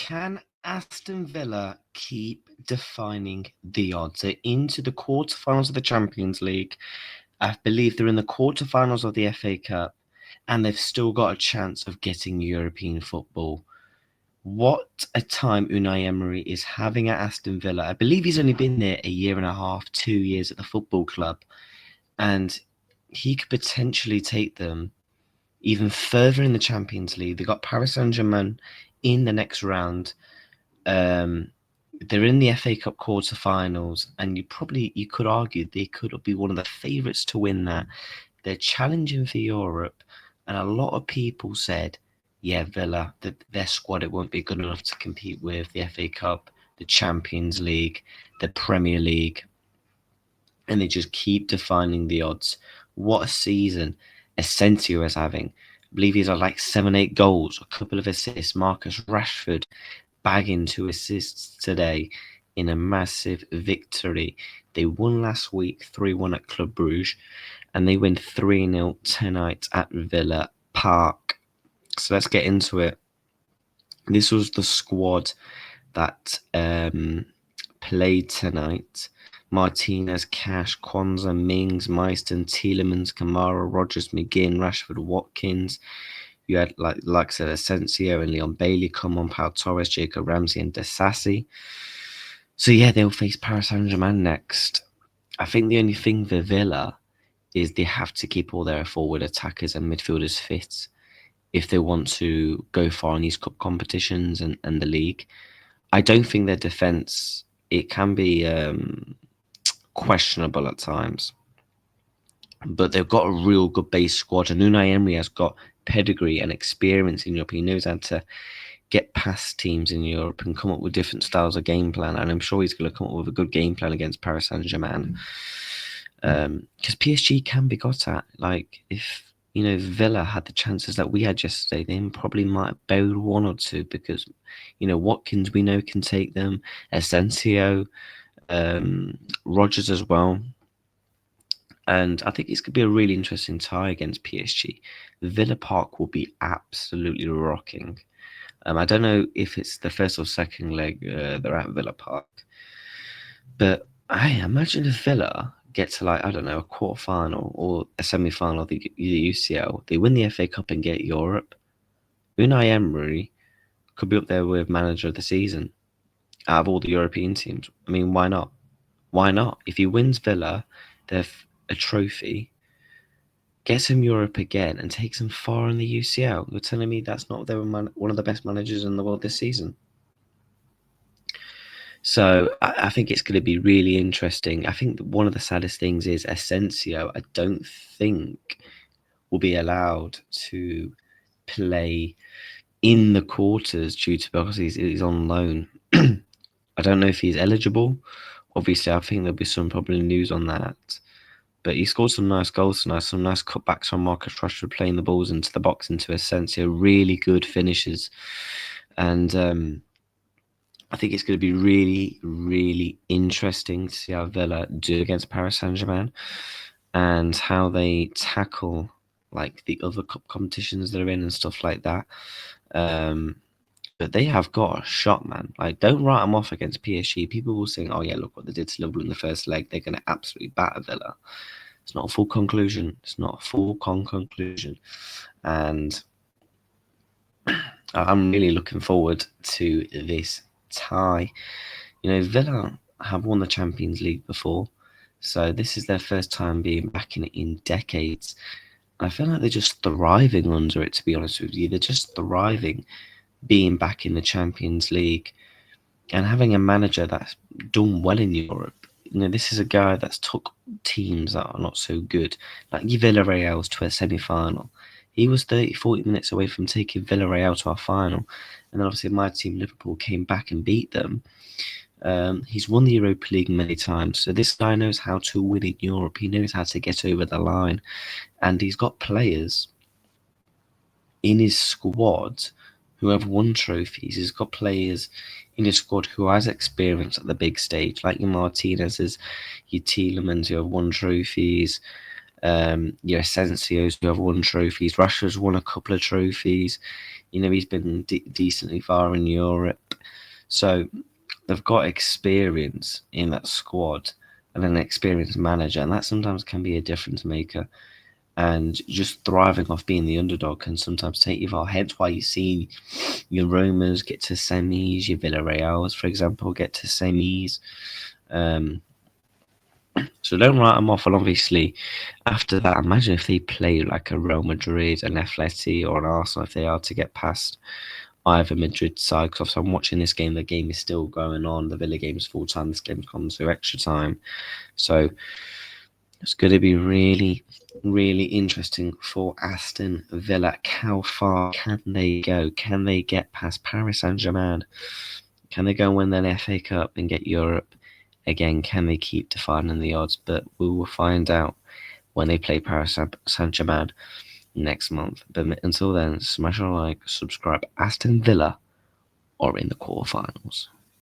Can Aston Villa keep defining the odds? They're into the quarterfinals of the Champions League. I believe they're in the quarterfinals of the FA Cup, and they've still got a chance of getting European football. What a time Unai Emery is having at Aston Villa. I believe he's only been there a year and a half, 2 years at the football club, and he could potentially take them even further in the Champions League. They got Paris Saint-Germain in the next round. They're in the FA Cup quarterfinals, and you could argue they could be one of the favourites to win that. They're challenging for Europe, and a lot of people said, yeah, Villa, their squad, it won't be good enough to compete with the FA Cup, the Champions League, the Premier League, and they just keep defining the odds. What a season Asensio is having. I believe he's had like 7-8 goals, a couple of assists. Marcus Rashford bagging 2 assists today in a massive victory. They won last week 3-1 at Club Brugge, and they win 3-0 tonight at Villa Park. So let's get into it. This was the squad that played tonight. Martinez, Cash, Kwanzaa, Mings, Maiston, Tielemans, Kamara, Rogers, McGinn, Rashford, Watkins. You had, like I said, Asensio and Leon Bailey come on, Pau Torres, Jacob Ramsey, and Desassi. So yeah, they'll face Paris Saint-Germain next. I think the only thing for Villa is they have to keep all their forward attackers and midfielders fit if they want to go far in these cup competitions and the league. I don't think their defence, it can be questionable at times, but they've got a real good base squad, and Unai Emery has got pedigree and experience in Europe. He knows how to get past teams in Europe and come up with different styles of game plan, and I'm sure he's going to come up with a good game plan against Paris Saint-Germain, because PSG can be got at. Like, if Villa had the chances that we had yesterday, they probably might have bowed 1 or 2, because Watkins, we know, can take them, Asensio, Rogers as well. And I think it's going to be a really interesting tie against PSG. Villa Park will be absolutely rocking. I don't know if it's the first or second leg they're at Villa Park, but I imagine if Villa get to, like, I don't know, a quarter-final or a semi-final of the UCL, they win the FA Cup and get Europe, Unai Emery could be up there with manager of the season out of all the European teams. I mean, why not? Why not? If he wins Villa, they're a trophy, gets him Europe again, and takes him far in the UCL. You're telling me that's not one of the best managers in the world this season? So I think it's going to be really interesting. I think one of the saddest things is Asensio, I don't think, will be allowed to play in the quarters because he's on loan. I don't know if he's eligible. Obviously, I think there'll be some probably news on that. But he scored some nice goals tonight, some nice cutbacks from Marcus Rashford, playing the balls into the box, into Asensio. Really good finishes. And I think it's going to be really, really interesting to see how Villa do against Paris Saint-Germain and how they tackle, like, the other cup competitions they're in and stuff like that. But they have got a shot, man. Like, don't write them off against PSG. People will say, oh yeah, look what they did to Liverpool in the first leg. They're going to absolutely batter Villa. It's not a full conclusion. It's not a full conclusion. And I'm really looking forward to this tie. Villa have won the Champions League before, so this is their first time being back in decades. I feel like they're just thriving under it, to be honest with you. They're just thriving being back in the Champions League and having a manager that's done well in Europe. This is a guy that's took teams that are not so good, like Villarreal's, to a semi-final. He was 30-40 minutes away from taking Villarreal to our final. And then obviously my team, Liverpool, came back and beat them. He's won the Europa League many times. So this guy knows how to win in Europe. He knows how to get over the line. And he's got players in his squad who have won trophies. He's got players in his squad who has experience at the big stage, like your Martinez's, your Tielemans who have won trophies, your Asensios who have won trophies. Rashford's won a couple of trophies. He's been decently far in Europe. So they've got experience in that squad and an experienced manager, and that sometimes can be a difference maker. And just thriving off being the underdog can sometimes take you far. Hence why you see your Romas get to semis, your Villarreals, for example, get to semis. So don't write them off. And obviously, after that, imagine if they play like a Real Madrid, an Atleti, or an Arsenal, if they are to get past either Madrid side. Because I'm watching this game, the game is still going on. The Villa game is full time. This game's gone to extra time. So it's going to be really, really interesting for Aston Villa. How far can they go? Can they get past Paris Saint-Germain? Can they go and win the FA Cup and get Europe? Again, can they keep defining the odds? But we will find out when they play Paris Saint-Germain next month. But until then, smash a like, subscribe. Aston Villa are in the quarterfinals.